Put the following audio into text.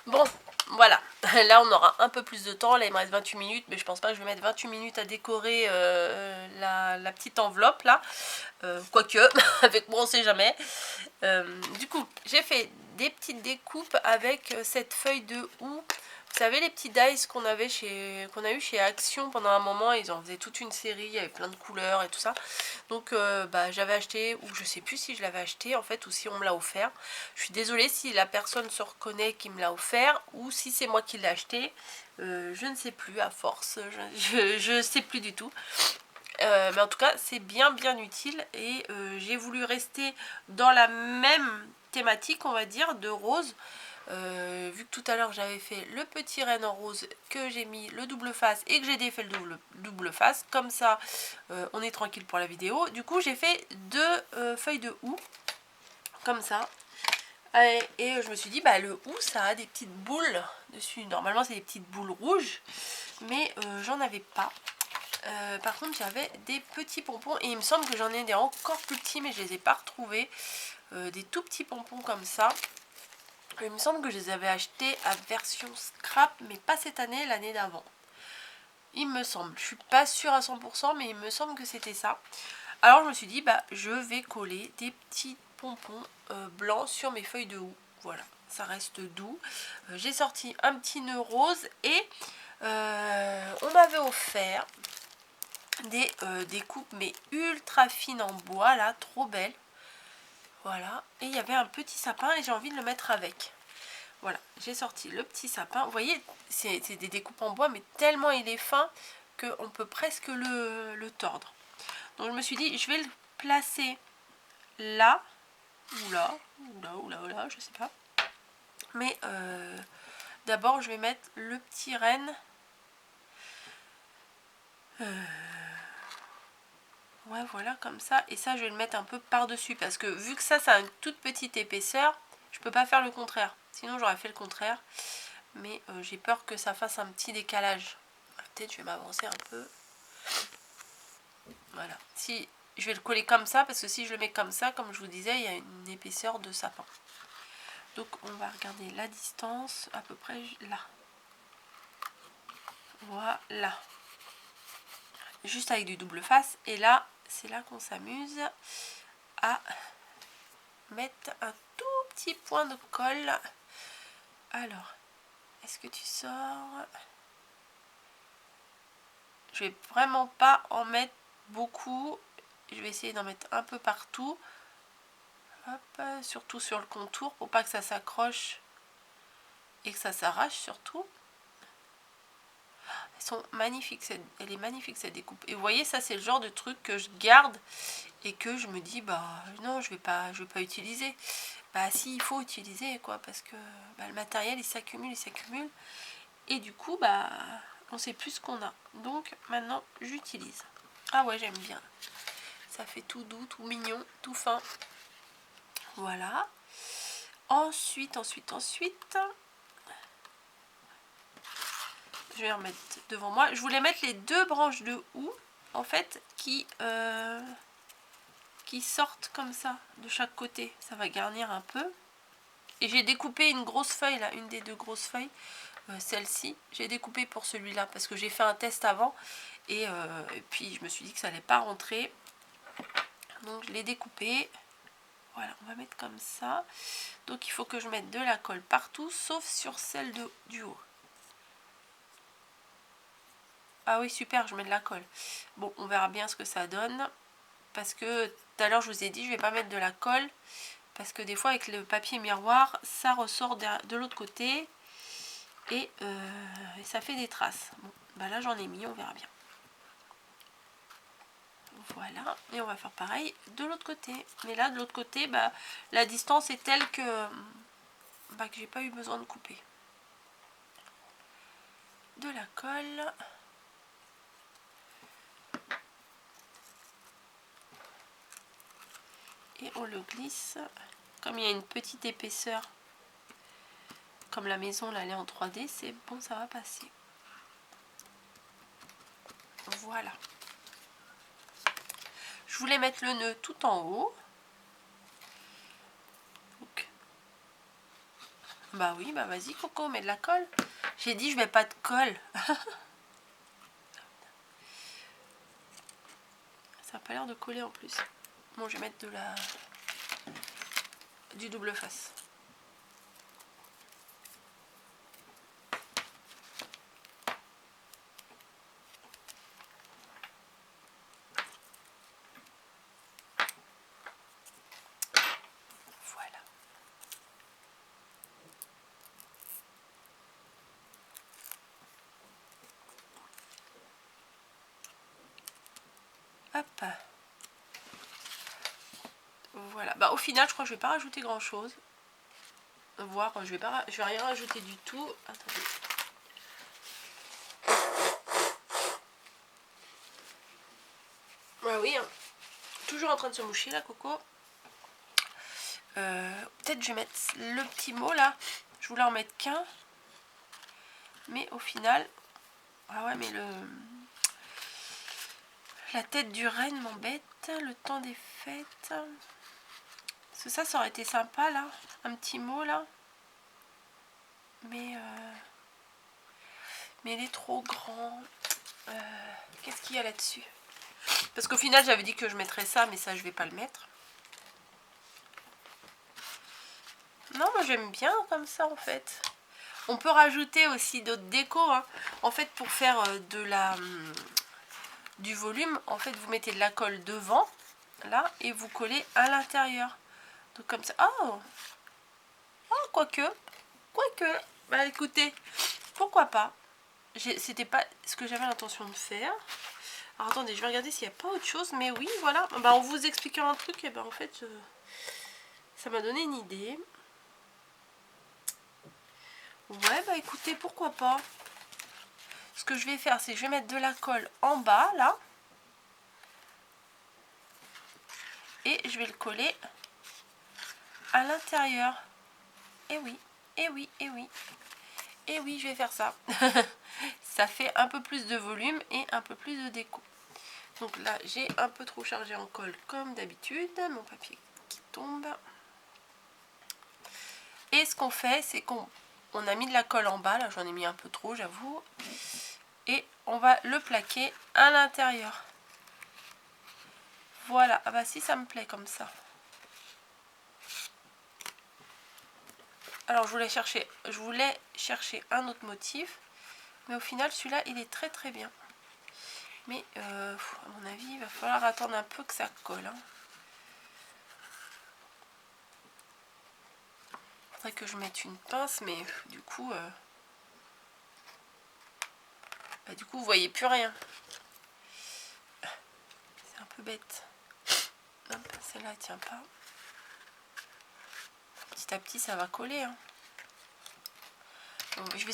Bon, voilà. Là, on aura un peu plus de temps. Là, il me reste 28 minutes, mais je pense pas que je vais mettre 28 minutes à décorer la petite enveloppe, là. Quoique, avec moi, on sait jamais. Du coup, j'ai fait des petites découpes avec cette feuille de houx. Vous savez, les petits dice qu'on a eu chez Action pendant un moment, ils en faisaient toute une série, il y avait plein de couleurs et tout ça. Donc j'avais acheté, ou je sais plus si je l'avais acheté en fait, ou si on me l'a offert. Je suis désolée si la personne se reconnaît qui me l'a offert, ou si c'est moi qui l'ai acheté. Je ne sais plus à force, je sais plus du tout. Mais en tout cas, c'est bien utile et j'ai voulu rester dans la même thématique, on va dire, de rose. Vu que tout à l'heure j'avais fait le petit renne en rose, que j'ai mis le double face et que j'ai défait le double face, comme ça on est tranquille pour la vidéo. Du coup j'ai fait deux feuilles de houx, comme ça. Et je me suis dit, bah le houx ça a des petites boules dessus. Normalement c'est des petites boules rouges, mais j'en avais pas. Par contre j'avais des petits pompons et il me semble que j'en ai des encore plus petits, mais je les ai pas retrouvés. Des tout petits pompons comme ça. Il me semble que je les avais achetés à version scrap, mais pas cette année, l'année d'avant. Il me semble, je suis pas sûre à 100%, mais il me semble que c'était ça. Alors je me suis dit, bah je vais coller des petits pompons blancs sur mes feuilles de houx. Voilà, ça reste doux. J'ai sorti un petit nœud rose et on m'avait offert des découpes mais ultra fines en bois, là, trop belles. Voilà, et il y avait un petit sapin et j'ai envie de le mettre avec. Voilà, j'ai sorti le petit sapin. Vous voyez, c'est des découpes en bois, mais tellement il est fin qu'on peut presque le tordre. Donc je me suis dit, je vais le placer là, ou là, ou là, je sais pas. Mais d'abord, je vais mettre le petit renne. Ouais, voilà, comme ça. Et ça, je vais le mettre un peu par-dessus. Parce que vu que ça a une toute petite épaisseur, je peux pas faire le contraire. Sinon, j'aurais fait le contraire. Mais j'ai peur que ça fasse un petit décalage. Peut-être je vais m'avancer un peu. Voilà. Si je vais le coller comme ça, parce que si je le mets comme ça, comme je vous disais, il y a une épaisseur de sapin. Donc on va regarder la distance, à peu près là. Voilà. Juste avec du double face. Et là, c'est là qu'on s'amuse à mettre un tout petit point de colle. Alors, est-ce que tu sors? Je vais vraiment pas en mettre beaucoup. Je vais essayer d'en mettre un peu partout. Hop, surtout sur le contour pour pas que ça s'accroche et que ça s'arrache surtout. Elles sont magnifiques, elle est magnifique cette découpe. Et vous voyez, ça c'est le genre de truc que je garde et que je me dis, bah non, je vais pas utiliser. Bah si, il faut utiliser quoi, parce que bah, le matériel il s'accumule. Et du coup, bah on sait plus ce qu'on a. Donc maintenant, j'utilise. Ah ouais, j'aime bien. Ça fait tout doux, tout mignon, tout fin. Voilà. Ensuite, je vais en mettre devant moi. Je voulais mettre les deux branches de houx, en fait, qui sortent comme ça, de chaque côté. Ça va garnir un peu. Et j'ai découpé une grosse feuille, là, une des deux grosses feuilles. Celle-ci, j'ai découpé pour celui-là, parce que j'ai fait un test avant. Et puis, je me suis dit que ça n'allait pas rentrer. Donc, je l'ai découpé. Voilà, on va mettre comme ça. Donc, il faut que je mette de la colle partout, sauf sur celle du haut. Ah oui, super, je mets de la colle. Bon, on verra bien ce que ça donne. Parce que tout à l'heure, je vous ai dit, je vais pas mettre de la colle. Parce que des fois, avec le papier miroir, ça ressort de l'autre côté. Et ça fait des traces. Bon, bah là, j'en ai mis, on verra bien. Voilà, et on va faire pareil de l'autre côté. Mais là, de l'autre côté, bah, la distance est telle que j'ai pas eu besoin de couper. De la colle. Et on le glisse. Comme il y a une petite épaisseur, comme la maison là, elle est en 3D, c'est bon, ça va passer. Voilà. Je voulais mettre le nœud tout en haut. Donc, Bah oui, bah vas-y Coco, mets de la colle. J'ai dit je mets pas de colle. Ça a pas l'air de coller en plus. Bon, je vais mettre du double face. Voilà. Hop. Voilà. Bah au final, je crois que je vais pas rajouter grand chose. Voir, je vais rien rajouter du tout. Attendez. Ah oui, hein. Toujours en train de se moucher la Coco. Peut-être je vais mettre le petit mot là. Je voulais en mettre qu'un. Mais au final... Ah ouais, mais la tête du renne m'embête. Le temps des fêtes. Parce que ça aurait été sympa là. Un petit mot là. Mais il est trop grand. Qu'est-ce qu'il y a là-dessus? Parce qu'au final, j'avais dit que je mettrais ça, mais ça, je vais pas le mettre. Non, moi, j'aime bien comme ça, en fait. On peut rajouter aussi d'autres décos. Hein. En fait, pour faire du volume, en fait, vous mettez de la colle devant, là, et vous collez à l'intérieur. Donc, comme ça. Oh, quoique. Bah, écoutez, pourquoi pas. C'était pas ce que j'avais l'intention de faire. Alors attendez, je vais regarder s'il n'y a pas autre chose. Mais oui, voilà. Bah, en vous expliquant un truc, et ben en fait, ça m'a donné une idée. Ouais, bah écoutez, pourquoi pas. Ce que je vais faire, c'est que je vais mettre de la colle en bas, là. Et je vais le coller à l'intérieur. Et oui, et oui, et oui. Et oui, je vais faire ça. Ça fait un peu plus de volume et un peu plus de déco. Donc là, j'ai un peu trop chargé en colle comme d'habitude. Mon papier qui tombe. Et ce qu'on fait, c'est qu'on a mis de la colle en bas. Là, j'en ai mis un peu trop, j'avoue. Et on va le plaquer à l'intérieur. Voilà. Ah bah si, ça me plaît comme ça. Alors, je voulais chercher un autre motif. Mais au final, celui-là, il est très très bien. Mais, à mon avis, il va falloir attendre un peu que ça colle. Hein. Faudrait que je mette une pince, mais du coup, vous voyez plus rien. C'est un peu bête. Hop, celle-là, elle tient pas. Petit à petit, ça va coller. Hein. Bon, je vais